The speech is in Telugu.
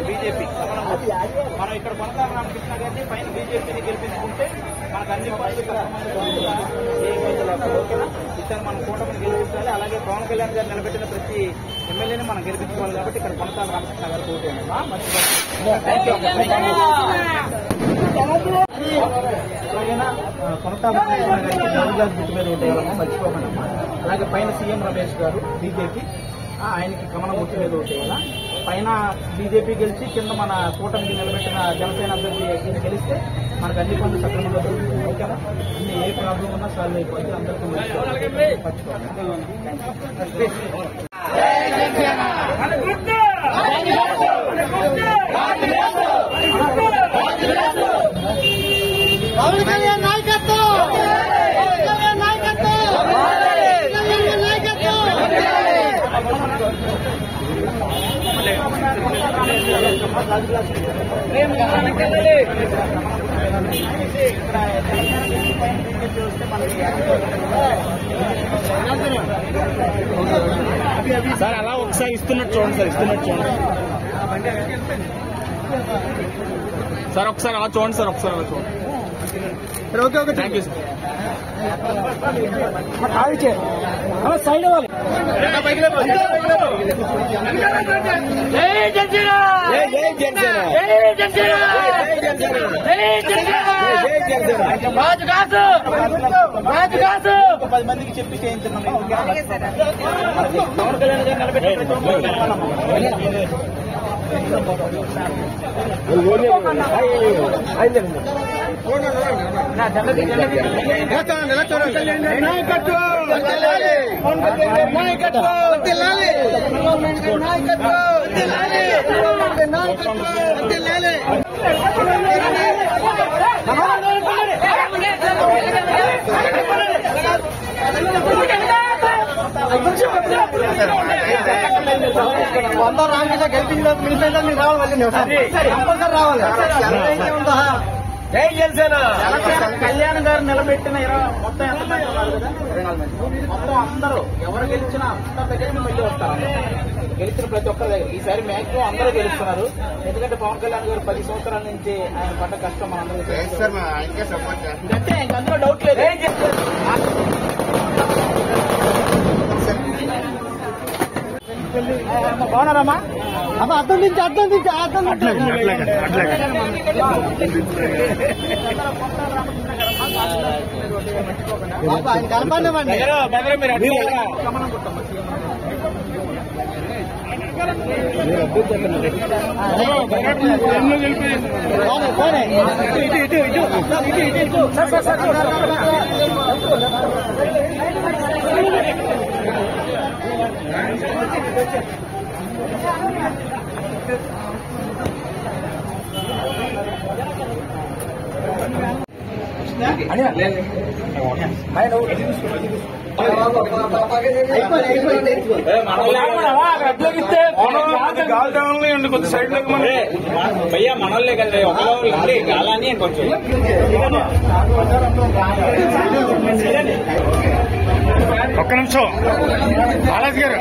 బీజేపీ మనం ఇక్కడ కొనసాగ రామకృష్ణ గారిని పైన బీజేపీని గెలిపించుకుంటే మనకు అన్ని ఈసారి మన కూటమిని గెలిపించాలి. అలాగే పవన్ కళ్యాణ్ గారు నిలబెట్టిన ప్రతి ఎమ్మెల్యేని మనం గెలిపించుకోవాలి. కాబట్టి ఇక్కడ కొనసాగ రామకృష్ణ గారు మర్చిపోకుండా. అలాగే పైన సీఎం రమేష్ గారు బీజేపీ, ఆయనకి కమలం గుర్తు మీద ఓటేయాలా. పైన బీజేపీ గెలిచి కింద మన కూటమికి నిలబెట్టిన జనసేన అభ్యర్థి గెలిస్తే మనకు అన్ని పనులు సక్రమంగా దొరుకుతుంది. ఓకేనా, అన్ని ఏ ప్రాబ్లం ఉన్నా సాల్వ్ అయిపోతుంది. అందరికీ సార్ అలా ఒకసారి ఇస్తున్నట్టు చూడండి సార్, ఇస్తున్నట్టు చూడండి సార్, ఒకసారి అలా చూడండి సార్, ఒకసారి అలా చూడండి. Okay okay, thank you sir. Side అవ్వాలి. ఒక 10 మందికి చెప్పి చేయించున్నాం. పవన్ కళ్యాణ్ గారు నిలబెట్టి అందరూ రామకృష్ణ గెలిపించిన మినిస్టర్ మీరు రావాలి, కంపల్సరీ రావాలి. జై జనసేన. కళ్యాణ్ గారు నిలబెట్టిన మొత్తం ఎంతమంది ఉన్నారు కదా, 24 మంది. మొత్తం అందరూ ఎవరు గెలిచినా అందరి దగ్గరికి మళ్ళీ వస్తారు. గెలిచిన ప్రతి ఒక్కరి దగ్గర ఈసారి మ్యాక్సిమం అందరూ గెలుస్తున్నారు. ఎందుకంటే పవన్ కళ్యాణ్ గారు 10 సంవత్సరాల నుంచి ఆయన పడ్డ కష్టం మనందరూ అంటే అందులో డౌట్ లేదు. బాగున్నారమ్మా? అమ్మ అర్థం నుంచి ఆయన కనపడినవ్వండి. ఇటు కొంచెం సైడ్ భయ్యా మనోళ్ళే కదా ఒకళ్ళు గాలని కొంచెం ఒక్క నిమిషం బాలాజీ గారు